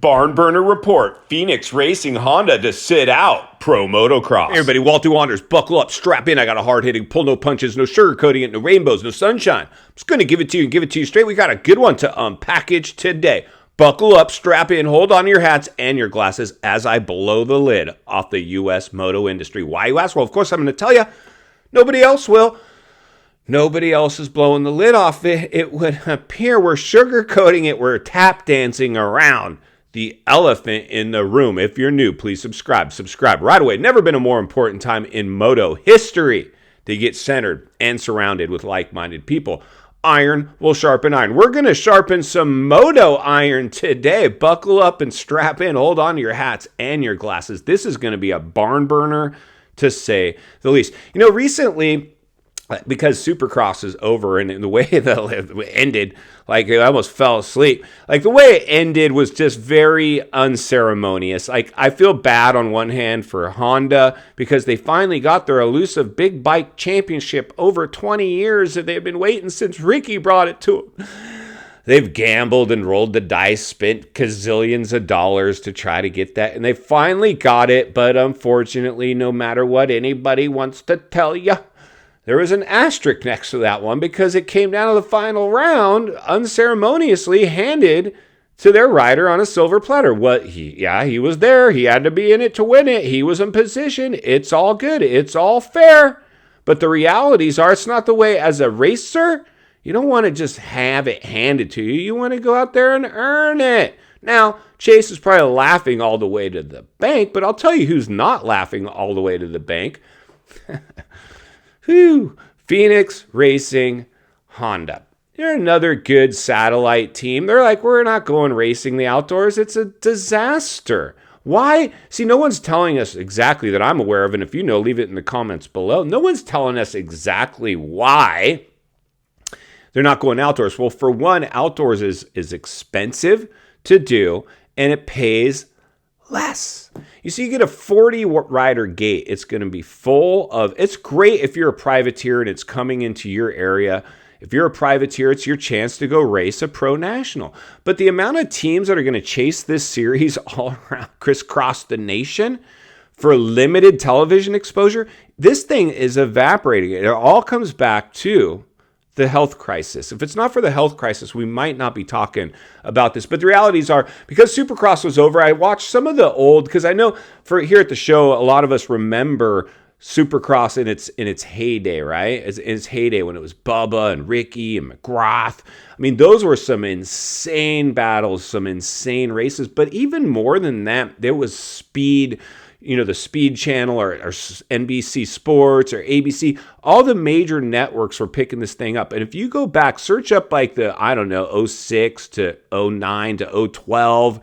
Barn burner report. Phoenix Racing Honda to sit out pro motocross. Hey everybody, Walter Wanders, buckle up, strap in. I got a hard-hitting, pull no punches, no sugarcoating it, no rainbows, no sunshine. I'm just going to give it to you and give it to you straight. We got a good one to unpackage today. Buckle up, strap in, hold on to your hats and your glasses as I blow the lid off the U.S. moto industry. Why, you ask? Well, of course, I'm going to tell you. Nobody else will. Nobody else is blowing the lid off it. It would appear we're sugarcoating it. We're tap dancing around the elephant in the room. If you're new, please subscribe. Subscribe right away. Never been a more important time in moto history to get centered and surrounded with like-minded people. Iron will sharpen iron. We're going to sharpen some moto iron today. Buckle up and strap in. Hold on to your hats and your glasses. This is going to be a barn burner, to say the least. You know, recently, because Supercross is over and the way that it ended, like I almost fell asleep. Like the way it ended was just very unceremonious. Like I feel bad on one hand for Honda because they finally got their elusive big bike championship over 20 years that they've been waiting since Ricky brought it to them. They've gambled and rolled the dice, spent gazillions of dollars to try to get that, and they finally got it. But unfortunately, no matter what anybody wants to tell you, there was an asterisk next to that one because it came down to the final round, unceremoniously handed to their rider on a silver platter. He was there. He had to be in it to win it. He was in position. It's all good. It's all fair. But the realities are it's not the way as a racer. You don't want to just have it handed to you. You want to go out there and earn it. Now, Chase is probably laughing all the way to the bank, but I'll tell you who's not laughing all the way to the bank. Phoenix Racing Honda. They're another good satellite team. They're like, we're not going racing the outdoors. It's a disaster. Why? See, no one's telling us exactly that I'm aware of, and if you know, leave it in the comments below. No one's telling us exactly why they're not going outdoors. Well, for one, outdoors is expensive to do, and it pays less. You see, you get a 40 rider gate. It's going to be full of, it's great if you're a privateer and it's coming into your area. If you're a privateer, it's your chance to go race a pro national. But the amount of teams that are going to chase this series all around, crisscross the nation for limited television exposure, this thing is evaporating. It all comes back to the health crisis. If it's not for the health crisis, we might not be talking about this. But the realities are, because Supercross was over, I watched some of the old, because I know for here at the show, a lot of us remember Supercross in its heyday, right? In its heyday when it was Bubba and Ricky and McGrath. I mean, those were some insane battles, some insane races. But even more than that, there was speed. You know, the Speed Channel or NBC Sports or ABC, all the major networks were picking this thing up. And if you go back, search up like the, 06 to 09 to 012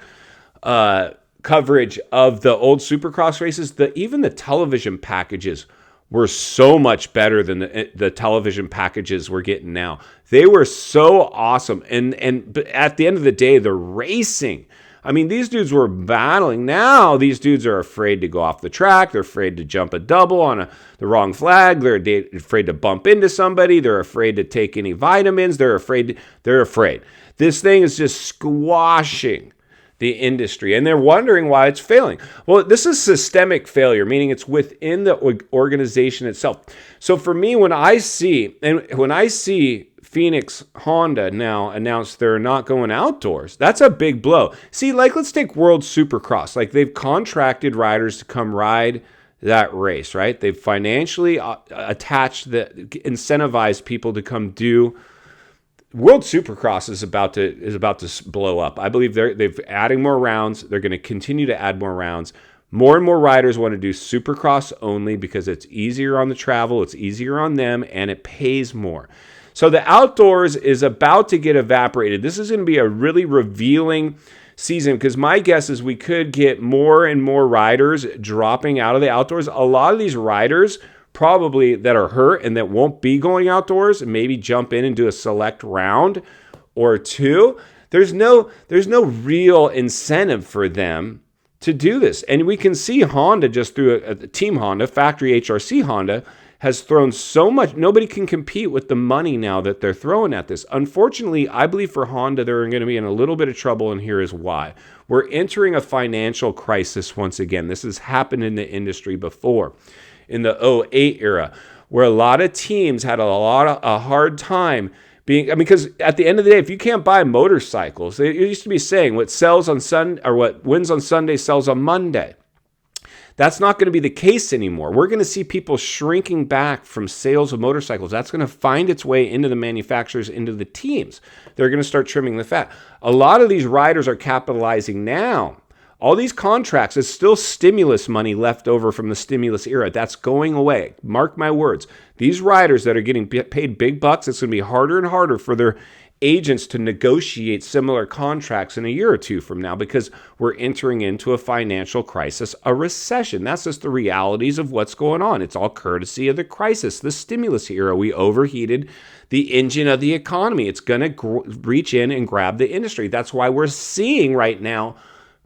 coverage of the old Supercross races, even the television packages were so much better than the television packages we're getting now. They were so awesome. But at the end of the day, the racing, I mean, these dudes were battling. Now these dudes are afraid to go off the track. They're afraid to jump a double on the wrong flag. They're afraid to bump into somebody. They're afraid to take any vitamins. They're afraid. This thing is just squashing the industry, and they're wondering why it's failing. Well, this is systemic failure, meaning it's within the organization itself. So for me, when I see Phoenix Honda now announce they're not going outdoors, that's a big blow. See, like let's take World Supercross. Like they've contracted riders to come ride that race, right? They've financially incentivized people to come do. World Supercross is about to blow up. I believe they've adding more rounds. They're going to continue to add more rounds. More and more riders want to do Supercross only because it's easier on the travel, it's easier on them, and it pays more. So the outdoors is about to get evaporated. This is going to be a really revealing season because my guess is we could get more and more riders dropping out of the outdoors. A lot of these riders probably that are hurt and that won't be going outdoors and maybe jump in and do a select round or two. There's no real incentive for them to do this. And we can see Honda just through Team Honda, factory HRC Honda, has thrown so much. Nobody can compete with the money now that they're throwing at this. Unfortunately, I believe for Honda, they're going to be in a little bit of trouble, and here is why. We're entering a financial crisis once again. This has happened in the industry before, in the '08 era, where a lot of teams had a hard time because at the end of the day, if you can't buy motorcycles, it used to be saying what sells on Sunday or what wins on Sunday sells on Monday. That's not going to be the case anymore. We're going to see people shrinking back from sales of motorcycles. That's going to find its way into the manufacturers, into the teams. They're going to start trimming the fat. A lot of these riders are capitalizing now. All these contracts, there's still stimulus money left over from the stimulus era. That's going away. Mark my words. These riders that are getting paid big bucks, it's going to be harder and harder for their agents to negotiate similar contracts in a year or two from now because we're entering into a financial crisis, a recession. That's just the realities of what's going on. It's all courtesy of the crisis, the stimulus era. We overheated the engine of the economy. It's going to reach in and grab the industry. That's why we're seeing right now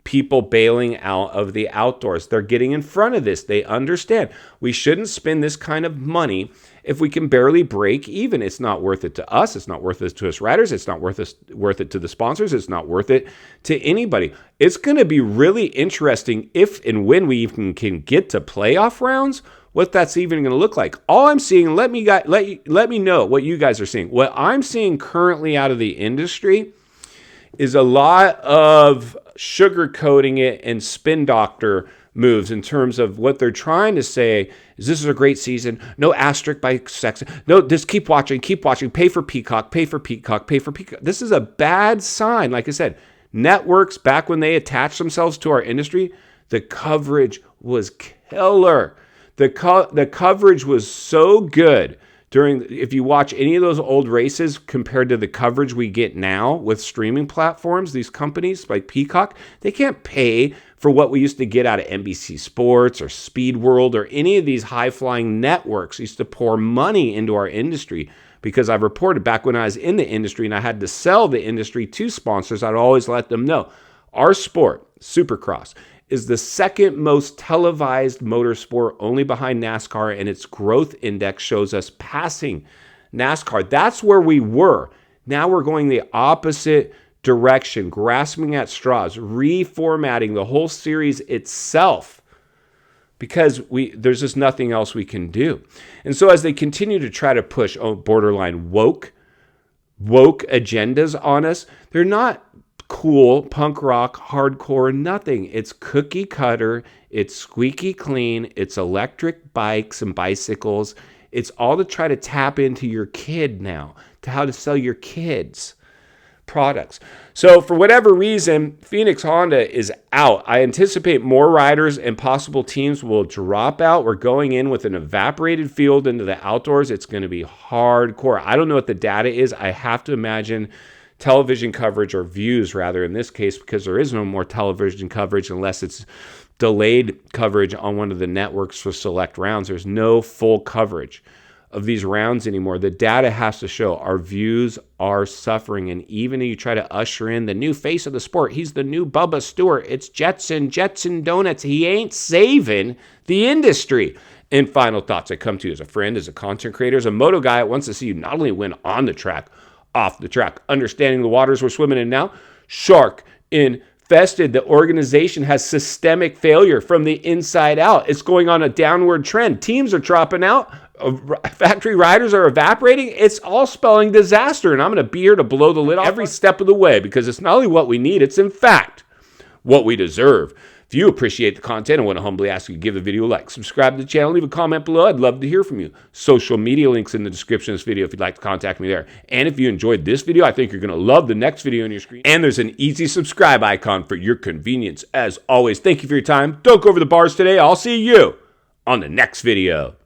people bailing out of the outdoors. They're getting in front of this. They understand we shouldn't spend this kind of money if we can barely break even. It's not worth it to us. It's not worth it to us riders. It's not worth it to the sponsors. It's not worth it to anybody. It's going to be really interesting if and when we even can get to playoff rounds, what that's even going to look like. All I'm seeing, let me know what you guys are seeing. What I'm seeing currently out of the industry is a lot of sugarcoating it and spin doctor moves in terms of what they're trying to say is this is a great season. No asterisk by sex. No, just keep watching. Pay for Peacock. This is a bad sign. Like I said, networks, back when they attached themselves to our industry, the coverage was killer. The coverage was so good. If you watch any of those old races compared to the coverage we get now with streaming platforms, these companies like Peacock, they can't pay for what we used to get out of NBC Sports or Speed World or any of these high-flying networks used to pour money into our industry. Because I've reported back when I was in the industry and I had to sell the industry to sponsors, I'd always let them know our sport, Supercross, is the second most televised motorsport, only behind NASCAR, and its growth index shows us passing NASCAR. That's where we were. Now we're going the opposite direction, grasping at straws, reformatting the whole series itself because there's just nothing else we can do. And so as they continue to try to push borderline woke agendas on us, they're not cool, punk rock, hardcore, nothing. It's cookie cutter, it's squeaky clean, it's electric bikes and bicycles. It's all to try to tap into your kid now, to how to sell your kids products. So for whatever reason, Phoenix Honda is out. I anticipate more riders and possible teams will drop out. We're going in with an evaporated field into the outdoors. It's going to be hardcore. I don't know what the data is. I have to imagine television coverage, or views rather in this case, because there is no more television coverage unless it's delayed coverage on one of the networks for select rounds. There's no full coverage of these rounds anymore. The data has to show our views are suffering. And even if you try to usher in the new face of the sport, he's the new Bubba Stewart. It's Jetson Donuts. He ain't saving the industry. And final thoughts I come to you as a friend, as a content creator, as a moto guy that wants to see you not only win on the track, off the track, understanding the waters we're swimming in now. Shark infested. The organization has systemic failure from the inside out. It's going on a downward trend. Teams are dropping out. Factory riders are evaporating. It's all spelling disaster. And I'm going to be here to blow the lid off every step of the way because it's not only what we need, it's in fact what we deserve. If you appreciate the content, I want to humbly ask you to give the video a like, subscribe to the channel, leave a comment below. I'd love to hear from you. Social media links in the description of this video if you'd like to contact me there. And if you enjoyed this video, I think you're going to love the next video on your screen. And there's an easy subscribe icon for your convenience. As always, thank you for your time. Don't go over the bars today. I'll see you on the next video.